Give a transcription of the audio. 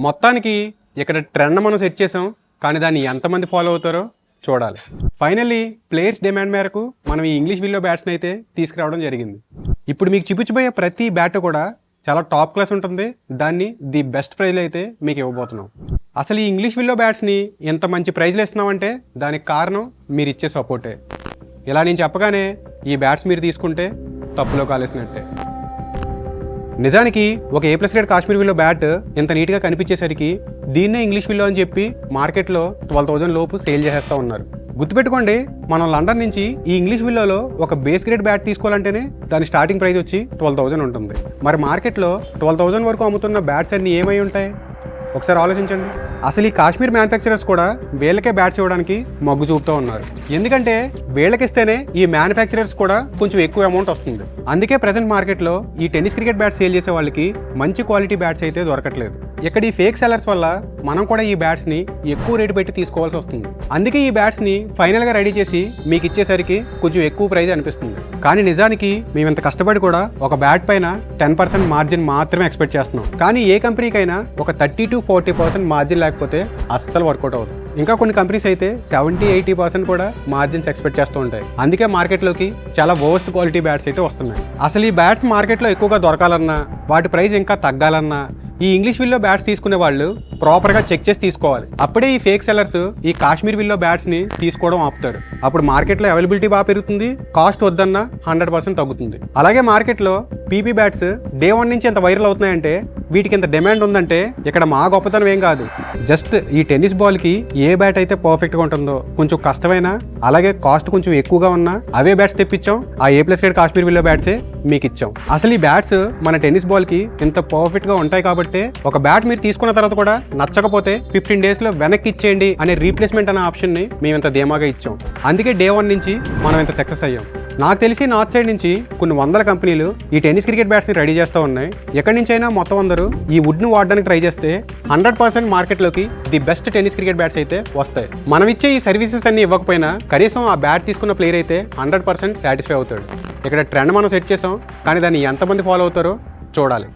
మొత్తానికి ఇక్కడ ట్రెండ్ మనం సెట్ చేసాం, కానీ దాన్ని ఎంతమంది ఫాలో అవుతారో చూడాలి. ఫైనల్లీ ప్లేయర్స్ డిమాండ్ మేరకు మనం ఈ ఇంగ్లీష్ విల్లో బ్యాట్స్ని అయితే తీసుకురావడం జరిగింది. ఇప్పుడు మీకు చూపించబోయే ప్రతి బ్యాట్ కూడా చాలా టాప్ క్లాస్ ఉంటుంది. దాన్ని ది బెస్ట్ ప్రైజ్లో అయితే మీకు ఇవ్వబోతున్నాం. అసలు ఈ ఇంగ్లీష్ విల్లో బ్యాట్స్ని ఎంత మంచి ప్రైజ్లు ఇస్తున్నామంటే దానికి కారణం మీరు ఇచ్చే సపోర్టే. ఇలా నేను చెప్పగానే ఈ బ్యాట్స్ మీరు తీసుకుంటే తప్పులో కాలేసినట్టే. నిజానికి ఒక A+ grade Kashmir willow bat ఇంత నీట్గా కనిపించేసరికి దీన్నే ఇంగ్లీష్ విల్లో అని చెప్పి మార్కెట్లో 12,000 లోపు సేల్ చేసేస్తూ ఉన్నారు. గుర్తుపెట్టుకోండి, మనం లండన్ నుంచి ఈ ఇంగ్లీష్ విల్లోలో ఒక బేస్ గ్రేడ్ బ్యాట్ తీసుకోవాలంటేనే దాని స్టార్టింగ్ ప్రైస్ వచ్చి 12,000 ఉంటుంది. మరి మార్కెట్లో 12,000 వరకు అమ్ముతున్న బ్యాట్స్ అన్నీ ఏమై ఉంటాయి ఒకసారి ఆలోచించండి. అసలు ఈ కాశ్మీర్ మ్యానుఫ్యాక్చరర్స్ కూడా వీళ్ళకే బ్యాట్స్ ఇవ్వడానికి మొగ్గు చూపుతూ ఉన్నారు. ఎందుకంటే వీళ్ళకిస్తేనే ఈ మ్యానుఫ్యాక్చరర్స్ కూడా కొంచెం ఎక్కువ అమౌంట్ వస్తుంది. అందుకే ప్రజెంట్ మార్కెట్లో ఈ టెన్నిస్ క్రికెట్ బ్యాట్స్ సేల్ చేసే వాళ్ళకి మంచి క్వాలిటీ బ్యాట్స్ అయితే దొరకట్లేదు. ఇక్కడ ఈ ఫేక్ సెల్లర్స్ వల్ల మనం కూడా ఈ బ్యాట్స్ని ఎక్కువ రేటు పెట్టి తీసుకోవాల్సి వస్తుంది. అందుకే ఈ బ్యాట్స్ని ఫైనల్గా రెడీ చేసి మీకు ఇచ్చేసరికి కొంచెం ఎక్కువ ప్రైజ్ అనిపిస్తుంది. కానీ నిజానికి మేము ఇంత కష్టపడి కూడా ఒక బ్యాట్ పైన 10% మార్జిన్ మాత్రమే ఎక్స్పెక్ట్ చేస్తున్నాం. కానీ ఏ కంపెనీకైనా ఒక 30 to 40% మార్జిన్ లేకపోతే అస్సలు వర్కౌట్ అవ్వదు. ఇంకా కొన్ని కంపెనీస్ అయితే 70-80% కూడా మార్జిన్స్ ఎక్స్పెక్ట్ చేస్తూ ఉంటాయి. అందుకే మార్కెట్లోకి చాలా వర్స్ట్ క్వాలిటీ బ్యాట్స్ అయితే వస్తున్నాయి. అసలు ఈ బ్యాట్స్ మార్కెట్లో ఎక్కువగా దొరకాలన్నా, వాటి ప్రైస్ ఇంకా తగ్గాలన్నా ఈ ఇంగ్లీష్ విల్లో బ్యాట్స్ తీసుకునే వాళ్ళు ప్రాపర్గా చెక్ చేసి తీసుకోవాలి. అప్పుడే ఈ ఫేక్ సెల్లర్స్ ఈ కాశ్మీర్ విల్లో బ్యాట్స్ని తీసుకోవడం ఆపుతారు. అప్పుడు మార్కెట్లో అవైలబిలిటీ బాగా పెరుగుతుంది, కాస్ట్ వద్దన్నా 100% తగ్గుతుంది. అలాగే మార్కెట్లో పీపీ బ్యాట్స్ డే 1 నుంచి ఎంత వైరల్ అవుతున్నాయంటే వీటికి ఎంత డిమాండ్ ఉందంటే ఇక్కడ మా గొప్పతనం ఏం కాదు. జస్ట్ ఈ టెన్నిస్ బాల్కి ఏ బ్యాట్ అయితే పర్ఫెక్ట్గా ఉంటుందో, కొంచెం కష్టమైనా అలాగే కాస్ట్ కొంచెం ఎక్కువగా ఉన్నా అవే బ్యాట్స్ తెప్పించాం. ఆ A+ గ్రేడ్ కాశ్మీర్ విల్లో బ్యాట్సే మీకు ఇచ్చాం. అసలు ఈ బ్యాట్స్ మన టెన్నిస్ బాల్కి ఇంత పర్ఫెక్ట్గా ఉంటాయి కాబట్టి ఒక బ్యాట్ మీరు తీసుకున్న తర్వాత కూడా నచ్చకపోతే 15 డేస్లో వెనక్కి ఇచ్చేయండి అనే రీప్లేస్మెంట్ అనే ఆప్షన్ని మేము ఇంత ధీమాగా ఇచ్చాం. అందుకే డే 1 నుంచి మనం ఇంత సక్సెస్ అయ్యాం. నాకు తెలిసి నార్త్ సైడ్ నుంచి కొన్ని వందల కంపెనీలు ఈ టెన్నిస్ క్రికెట్ బ్యాట్స్ని రెడీ చేస్తూ ఉన్నాయి. ఎక్కడి నుంచి అయినా మొత్తం అందరూ ఈ వుడ్ని వాడడానికి ట్రై చేస్తే 100% మార్కెట్లోకి the best tennis cricket bats అయితే వస్తాయి. మనం ఇచ్చే ఈ సర్వీసెస్ అన్ని ఇవ్వకపోయినా కనీసం ఆ బ్యాట్ తీసుకున్న ప్లేయర్ అయితే 100% సాటిస్ఫై అవుతాడు. ఇక్కడ ట్రెండ్ మనం సెట్ చేసాం, కానీ దాన్ని ఎంతమంది ఫాలో అవుతారో చూడాలి.